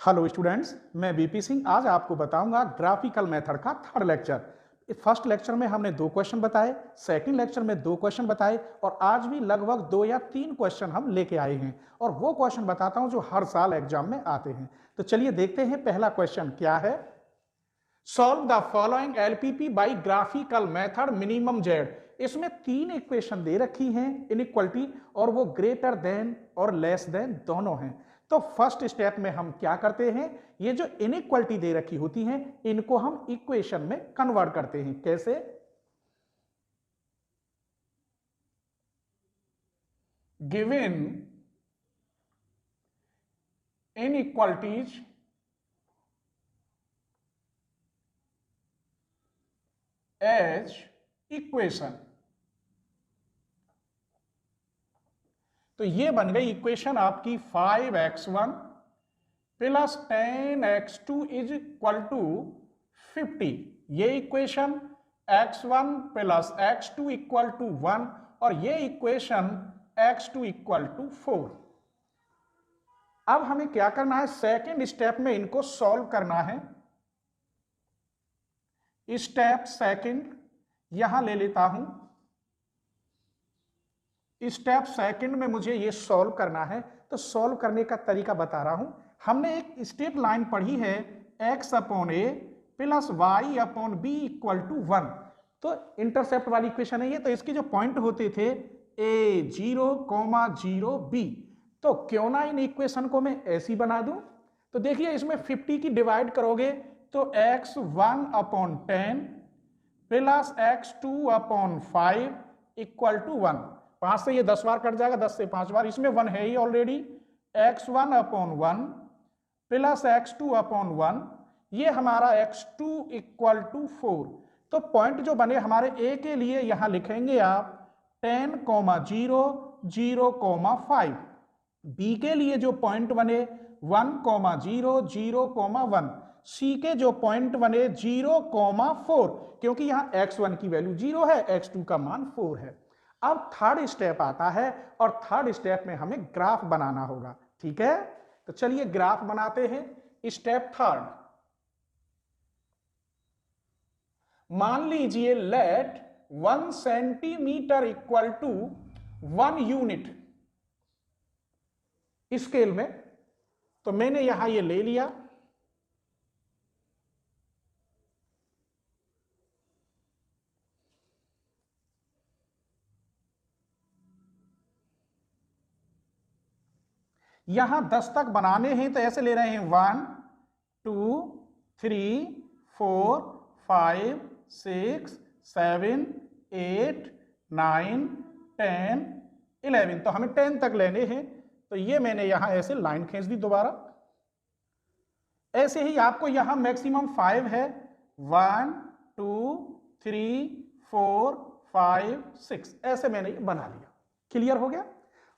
Hello students, मैं BP Singh आज आपको बताऊंगा ग्राफिकल मेथड का थर्ड लेक्चर। फर्स्ट लेक्चर में हमने 2 क्वेश्चन बताए, सेकंड लेक्चर में 2 क्वेश्चन बताए और आज भी लगभग 2 या 3 क्वेश्चन हम लेके आए हैं और वो क्वेश्चन बताता हूं जो हर साल एग्जाम में आते हैं। तो चलिए देखते हैं पहला क्वेश्चन क्या है। Solve the following LPP by graphical method minimum Z. इसमें 3 इक्वेशन दे रखी हैं इनइक्वलिटी और वो ग्रेटर देन और लेस देन दोनों हैं। तो फर्स्ट स्टेप में हम क्या करते हैं, ये जो इनइक्वलिटी दे रखी होती हैं इनको हम इक्वेशन में कन्वर्ट करते हैं। कैसे? गिवन इनइक्वलिटीज एज इक्वेशन, तो ये बन गई इक्वेशन आपकी 5x1 plus 10x2 is equal to 50। ये equation x1 plus x2 equal to 1 और ये इक्वेशन x2 इक्वल टू 4। अब हमें क्या करना है, सेकेंड स्टेप में इनको सॉल्व करना है। स्टेप सेकेंड यहां ले लेता हूं। स्टेप सेकंड में मुझे ये सॉल्व करना है, तो सॉल्व करने का तरीका बता रहा हूं। हमने एक स्ट्रेट लाइन पढ़ी है x upon a plus y upon b equal to 1। तो इंटरसेप्ट वाली इक्वेशन है ये। तो इसके जो पॉइंट होते थे a 0, 0 b, तो क्यों ना इन इक्वेशन को मैं ऐसी बना दूं। तो देखिए इसमें 50 की डिवाइड करोगे तो x1 upon 10 plus x2 upon 5 equal to 1। 5 से ये 10 बार कट जाएगा, 10 से 5 बार, इसमें 1 है ही already. x1 upon 1 plus x2 upon 1, ये हमारा x2 इक्वल टू 4। तो पॉइंट जो बने हमारे a के लिए यहां लिखेंगे आप 10, 0, 0, 5। b के लिए जो पॉइंट बने 1, 0, 0, 1। सी के जो पॉइंट बने 0, 4, क्योंकि यहां x1 की वैल्यू 0 है, x2 का मान 4 है। अब थर्ड स्टेप आता है और थर्ड स्टेप में हमें ग्राफ बनाना होगा। ठीक है, तो चलिए ग्राफ बनाते हैं। स्टेप थर्ड, मान लीजिए let 1 centimetre equal to 1 unit scale में। तो मैंने यहां ये ले लिया। यहां 10 तक बनाने हैं तो ऐसे ले रहे हैं 1, 2, 3, 4, 5, 6, 7, 8, 9, 10, 11। तो हमें 10 तक लेने हैं। तो ये मैंने यहां ऐसे लाइन खींच दी दोबारा। ऐसे ही आपको यहां मैक्सिमम 5 है, 1, 2, 3, 4, 5, 6, ऐसे मैंने ये बना लिया। क्लियर हो गया?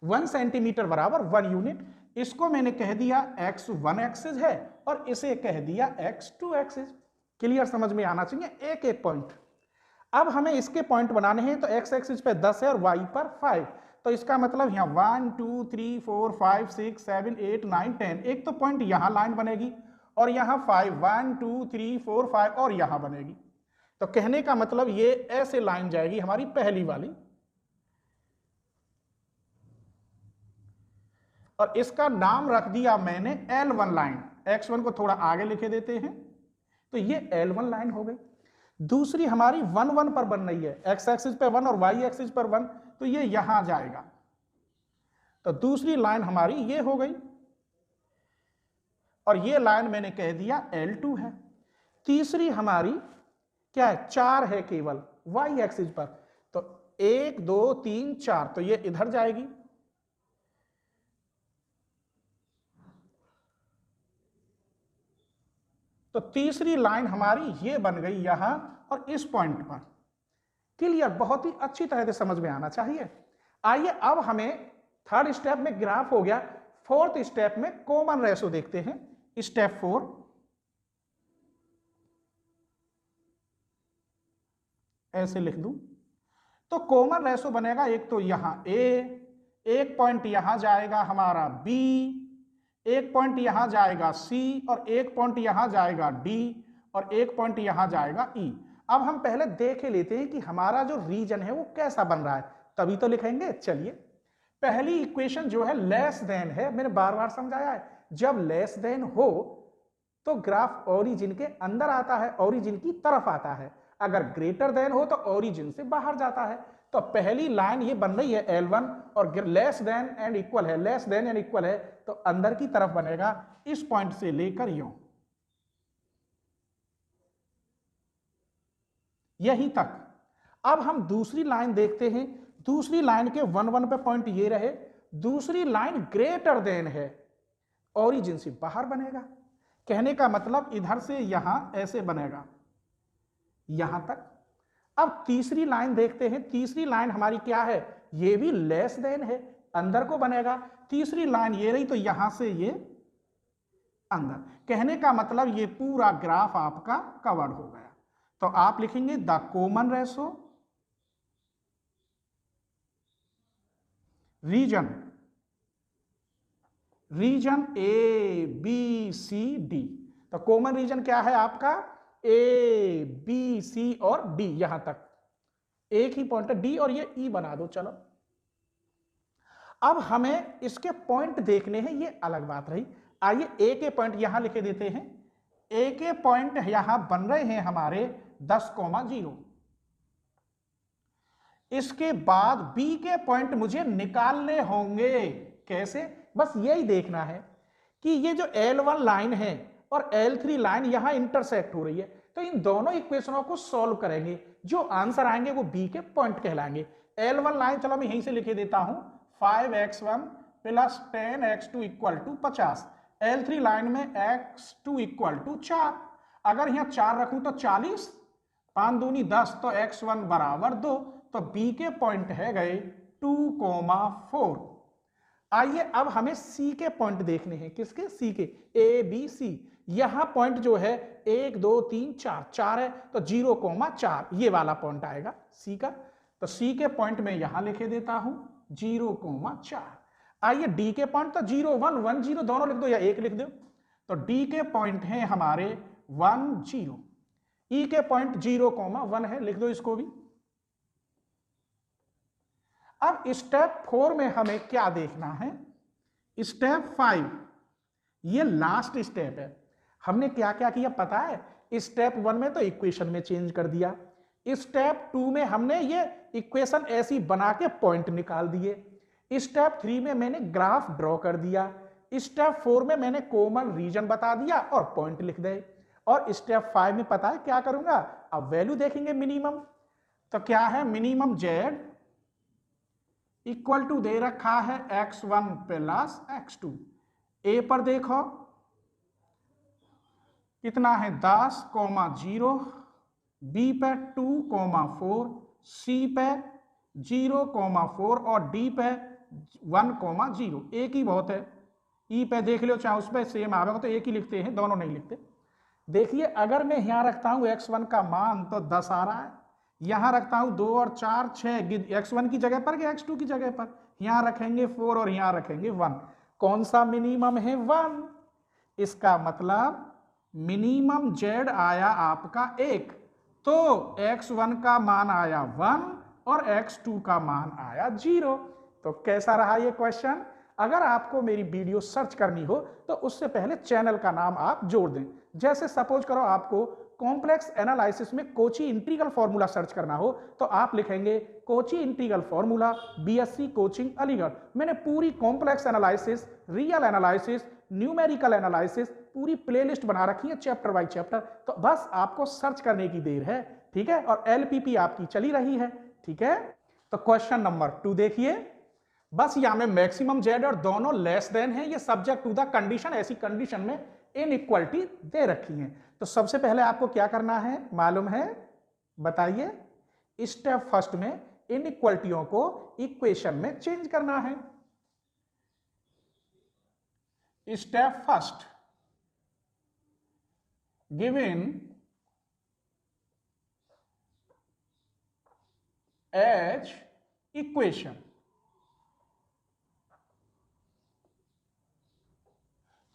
1 सेंटीमीटर बराबर 1 यूनिट। इसको मैंने कह दिया x1 एक्सिस है और इसे कह दिया x2 एक्सिस। क्लियर? समझ में आना चाहिए एक एक पॉइंट। अब हमें इसके पॉइंट बनाने हैं। तो x एक्सिस पे 10 है और y पर 5। तो इसका मतलब यहां 1, 2, 3, 4, 5, 6, 7, 8, 9, 10। एक तो पॉइंट यहां लाइन बनेगी और यहां 5, 1, 2, 3, 4, 5 और यहां बनेगी। तो कहने का मतलब ये ऐसे लाइन जाएगी हमारी पहली वाली और इसका नाम रख दिया मैंने L1 लाइन। x1 को थोड़ा आगे लिखे देते हैं। तो ये L1 लाइन हो गई। दूसरी हमारी 1, 1 पर बन रही है, x एक्सिस पे 1 और y एक्सिस पर 1, तो ये यहां जाएगा। तो दूसरी लाइन हमारी ये हो गई और ये लाइन मैंने कह दिया L2 है। तीसरी हमारी क्या है, 4 है केवल y एक्सिस पर। तो 1, 2, 3, 4, तो ये इधर जाएगी। तो तीसरी लाइन हमारी ये बन गई यहां और इस पॉइंट पर। क्लियर? बहुत ही अच्छी तरह से समझ में आना चाहिए। आइए अब हमें थर्ड स्टेप में ग्राफ हो गया। फोर्थ स्टेप में कॉमन रेशो देखते हैं। स्टेप 4, ऐसे लिख दूं तो कॉमन रेशो बनेगा। एक तो यहां a, एक पॉइंट यहां जाएगा हमारा b, एक पॉइंट यहां जाएगा C और एक पॉइंट यहां जाएगा D और एक पॉइंट यहां जाएगा E। अब हम पहले देख लेते हैं कि हमारा जो रीजन है वो कैसा बन रहा है, तभी तो लिखेंगे। चलिए, पहली इक्वेशन जो है लेस देन है, मैंने बार बार समझाया है, जब लेस देन हो तो ग्राफ ओरिजिन के अंदर आता है, ओरिजिन की तरफ आता है। अगर ग्रेटर देन हो तो ओरिजिन से बाहर जाता है। तो पहली लाइन ये बन रही है L1 और लेस देन एंड इक्वल है, लेस देन एंड इक्वल है तो अंदर की तरफ बनेगा इस पॉइंट से लेकर यूं यहीं तक। अब हम दूसरी लाइन देखते हैं। दूसरी लाइन के 1 1 पे पॉइंट ये रहे, दूसरी लाइन ग्रेटर देन है, ओरिजिन से बाहर बनेगा। कहने का मतलब इधर से यहां ऐसे बनेगा यहां तक। अब तीसरी लाइन देखते हैं। तीसरी लाइन हमारी क्या है, ये भी लेस देन है, अंदर को बनेगा। तीसरी लाइन ये रही तो यहां से ये अंदर। कहने का मतलब ये पूरा ग्राफ आपका कवर्ड हो गया। तो आप लिखेंगे the common ratio region A B C D. तो कॉमन रीजन क्या है आपका, ए बी सी और डी, यहां तक एक ही पॉइंट है, डी और ये ई बना दो। चलो, अब हमें इसके पॉइंट देखने हैं, ये अलग बात रही। आइए ए के पॉइंट यहां लिखे देते हैं। ए के पॉइंट यहां बन रहे हैं हमारे 10,0। इसके बाद बी के पॉइंट मुझे निकालने होंगे। कैसे, बस यही देखना है कि ये जो L1 लाइन है और L3 लाइन यहां इंटरसेक्ट हो रही है, तो इन दोनों इक्वेशनों को सॉल्व करेंगे। जो आंसर आएंगे वो बी के पॉइंट कहलाएंगे। L1 लाइन चलो मैं यहीं से लिखे देता हूं, 5x1 plus 10x2 equal to 50। L3 line में x2 इक्वल टू 4। अगर यहां 4 रखूं तो 40, 5 दूनी 10 तो x1 बराबर 2। तो बी के पॉइंट है गए 2,4। आइए अब हमें सी के पॉइंट देखने हैं। किसके, सी के, ए बी सी। यहां पॉइंट जो है 1 2 3 4 4 है, तो 0,4 ये वाला पॉइंट आएगा सी का। तो सी के पॉइंट में यहां लिखे देता हूं 0,4। आइए डी के पॉइंट, तो 0 1 1 0 दोनों लिख दो या एक लिख दो। तो डी के पॉइंट है हमारे 1 0। ई के पॉइंट 0,1 है, लिख दो इसको भी। अब स्टेप 4 में हमें क्या देखना है, स्टेप 5, ये लास्ट स्टेप है। हमने क्या क्या किया पता है, स्टेप 1 में तो इक्वेशन में चेंज कर दिया, स्टेप 2 में हमने ये इक्वेशन ऐसी बना के पॉइंट निकाल दिए, स्टेप 3 में मैंने ग्राफ ड्रॉ कर दिया, स्टेप 4 में मैंने कॉमन रीजन बता दिया और पॉइंट लिख दे, और स्टेप 5 में पता है क्या करूंगा, अब वैल्यू देखेंगे मिनिमम। तो क्या है, मिनिमम जेड इक्वल टू दे रखा है x1 प्लस x2। ए पर देखो कितना है 10,0, बी पे 2,4, सी पे 0,4 और डी पे 1,0। एक ही बहुत है। ई पे देख लो, चाहे उस पर सेम आवेगा तो एक ही लिखते हैं, दोनों नहीं लिखते। देखिए अगर मैं यहां रखता हूं x1 का मान तो 10 आ रहा है, यहां रखता हूं 2 और 4 6, x1 की जगह पर x2 की जगह पर, यहां रखेंगे 4 और यहां रखेंगे 1। कौन सा मिनिमम है, 1। इसका मतलब मिनिमम z आया आपका 1, तो x1 का मान आया 1 और x2 का मान आया 0। तो कैसा रहा ये क्वेश्चन। अगर आपको मेरी वीडियो सर्च करनी हो तो उससे पहले चैनल का नाम आप जोड़ दें। जैसे सपोज करो आपको कॉम्प्लेक्स एनालिसिस में कोची इंटीग्रल फॉर्मूला सर्च करना हो तो आप लिखेंगे Kochi integral formula BSc coaching Aligarh. मैंने पूरी complex analysis, real analysis, numerical analysis पूरी प्लेलिस्ट बना रखी है चैप्टर बाय चैप्टर। तो बस आपको सर्च करने की देर है, ठीक है। और एलपीपी आपकी चली रही है, ठीक है। तो क्वेश्चन नंबर 2 देखिए, बस यहां में मैक्सिमम जेड और दोनों लेस देन है, ये सब्जेक्ट टू द कंडीशन, ऐसी कंडीशन में इनइक्वालिटी दे रखी है। तो सबसे पहले आपको क्या करना है मालूम है, बताइए। स्टेप फर्स्ट में इनइक्वालिटियों को इक्वेशन में चेंज करना है। Step first, given as equation,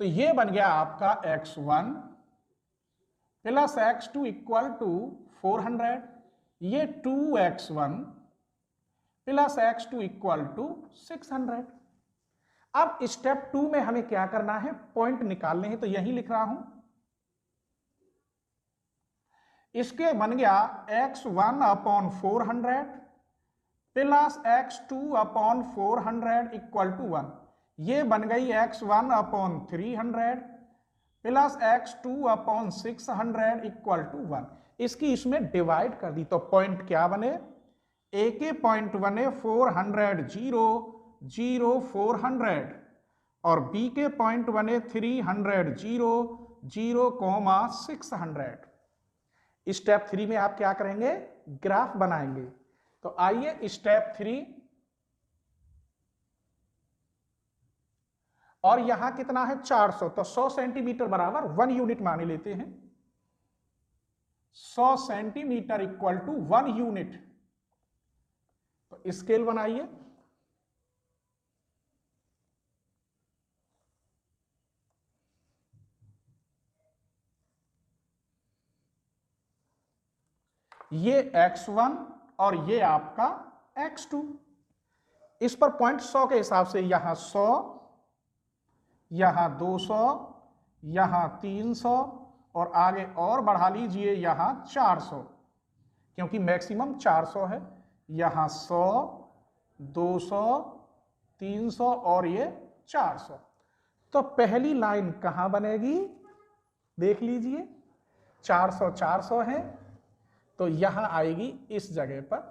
तो ये बन गया आपका x1 plus x2 equal to 400, ये 2x1 plus x2 equal to 600। अब स्टेप 2 में हमें क्या करना है, पॉइंट निकालने हैं, तो यही लिख रहा हूं। इसके बन गया x1 upon 400 plus x2 upon 400 equal to 1। ये बन गई x1 upon 300 plus x2 upon 600 equal to 1। इसकी इसमें डिवाइड कर दी तो पॉइंट क्या बने, ए के पॉइंट बने 400 0 0 400 और बी के पॉइंट बने 300 0 0 600। स्टेप 3 में आप क्या करेंगे, ग्राफ बनाएंगे। तो आइए स्टेप 3, और यहां कितना है 400, तो 100 सेंटीमीटर बराबर 1 यूनिट मान लेते हैं। 100 सेंटीमीटर इक्वल टू 1 यूनिट। तो स्केल बनाइए। ये x1 और ये आपका x2। इस पर पॉइंट 100 के हिसाब से यहां 100, यहां 200, यहां 300 और आगे और बढ़ा लीजिए यहां 400, क्योंकि मैक्सिमम 400 है। यहां 100, 200, 300 और ये 400। तो पहली लाइन कहां बनेगी, देख लीजिए। 400 400 है तो यहां आएगी इस जगह पर।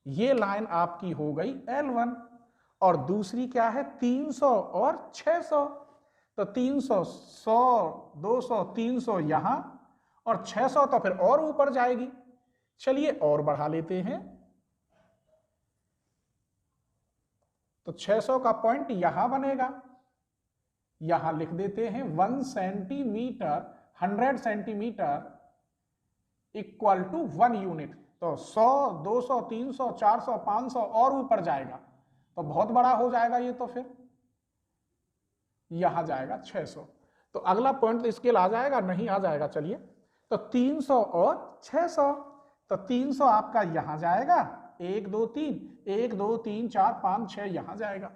ये लाइन आपकी हो गई L1। और दूसरी क्या है 300 और 600, तो 300 100 200 300 यहां और 600 तो फिर और ऊपर जाएगी। चलिए और बढ़ा लेते हैं। तो 600 का पॉइंट यहां बनेगा, यहां लिख देते हैं 1 centimetre 100 centimetre equal to 1 unit. तो 100 200 300 400 500 और ऊपर जाएगा तो बहुत बड़ा हो जाएगा ये, तो फिर यहां जाएगा 600। तो अगला पॉइंट तो स्केल आ जाएगा, नहीं आ जाएगा। चलिए तो 300 और 600, तो 300 आपका यहां जाएगा 1 2 3 1 2 3 4 5 6 यहां जाएगा।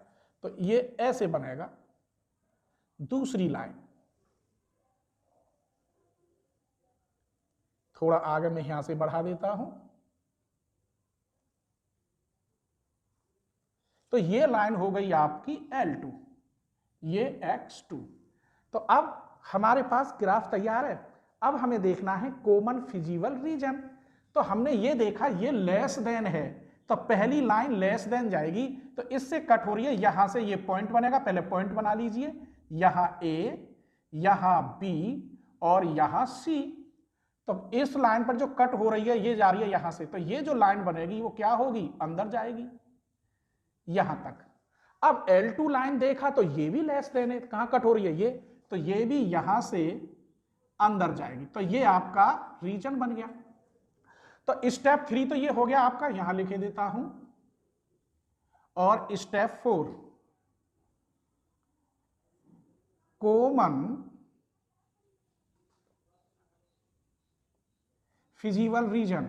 तो ये ऐसे बनेगा दूसरी लाइन। थोड़ा आगे मैं यहां से बढ़ा देता हूं। तो ये लाइन हो गई आपकी L2, ये x2। तो अब हमारे पास ग्राफ तैयार है। अब हमें देखना है कॉमन फिजिबल रीजन। तो हमने ये देखा ये लेस देन है, तो पहली लाइन लेस देन जाएगी, तो इससे कट हो रही है, यहां से ये पॉइंट बनेगा। पहले पॉइंट बना लीजिए, यहां A, यहां B और यहां C। तो इस लाइन पर जो कट हो रही है ये जा रही है यहां से, तो ये जो लाइन बनेगी वो क्या होगी, अंदर जाएगी यहां तक। अब L2 लाइन देखा तो ये भी लेस देन है, कहां कट हो रही है ये, तो ये भी यहां से अंदर जाएगी। तो ये आपका रीजन बन गया। तो स्टेप 3 तो ये हो गया आपका, यहां लिखे देता हूं। और स्टेप 4 कॉमन फिजिबल रीजन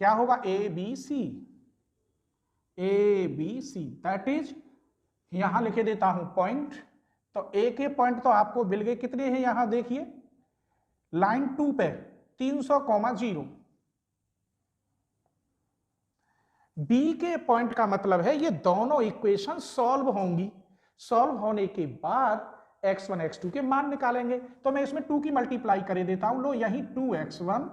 क्या होगा, ABC, ABC दैट इज, यहां लिखे देता हूं पॉइंट। तो ए के पॉइंट तो आपको मिल गए, कितने हैं यहां देखिए, लाइन 2 पे 300,0। बी के पॉइंट का मतलब है ये दोनों इक्वेशन सॉल्व होंगी। सॉल्व होने के बाद x1 x2 के मान निकालेंगे। तो मैं इसमें 2 की मल्टीप्लाई कर देता हूं। लो यही 2x1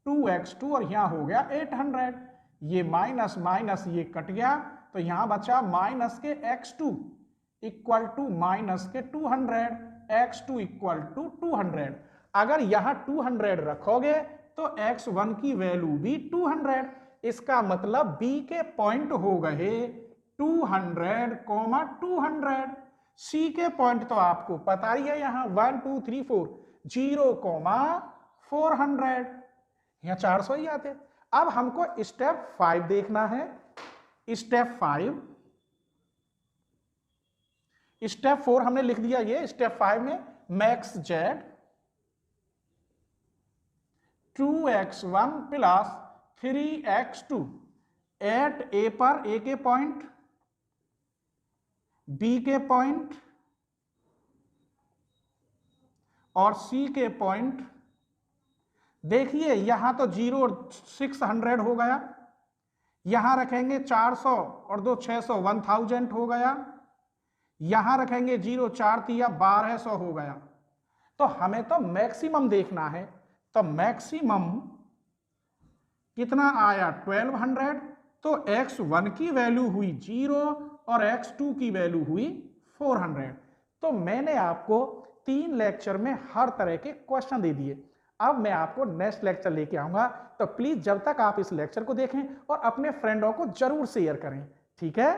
2x2 और यहां हो गया 800। ये माइनस माइनस ये कट गया, तो यहां बचा माइनस के x2 इक्वल टू माइनस के 200, x2 इक्वल टू 200। अगर यहां 200 रखोगे तो x1 की वैल्यू भी 200। इसका मतलब b के पॉइंट हो गए 200, 200। c के पॉइंट तो आपको पता ही है, यहां 1 2 3 4 0, 400, यहां 400 ही आते। अब हमको स्टेप 5 देखना है। स्टेप 5, स्टेप 4 हमने लिख दिया ये। स्टेप 5 में max Z 2x1 plus 3x2 at A पर ए के पॉइंट, बी के पॉइंट और सी के पॉइंट। देखिए यहां तो 0 और 600 हो गया, यहां रखेंगे 400 और 2 600 1000 हो गया, यहां रखेंगे 0 4 तिया 1200 हो गया। तो हमें तो मैक्सिमम देखना है, तो मैक्सिमम कितना आया 1200। तो x1 की वैल्यू हुई 0 और x2 की वैल्यू हुई 400। तो मैंने आपको 3 लेक्चर में हर तरह के क्वेश्चन दे दिए। अब मैं आपको नेक्स्ट लेक्चर लेके आऊंगा, तो प्लीज जब तक आप इस लेक्चर को देखें और अपने फ्रेंडों को जरूर शेयर करें, ठीक है।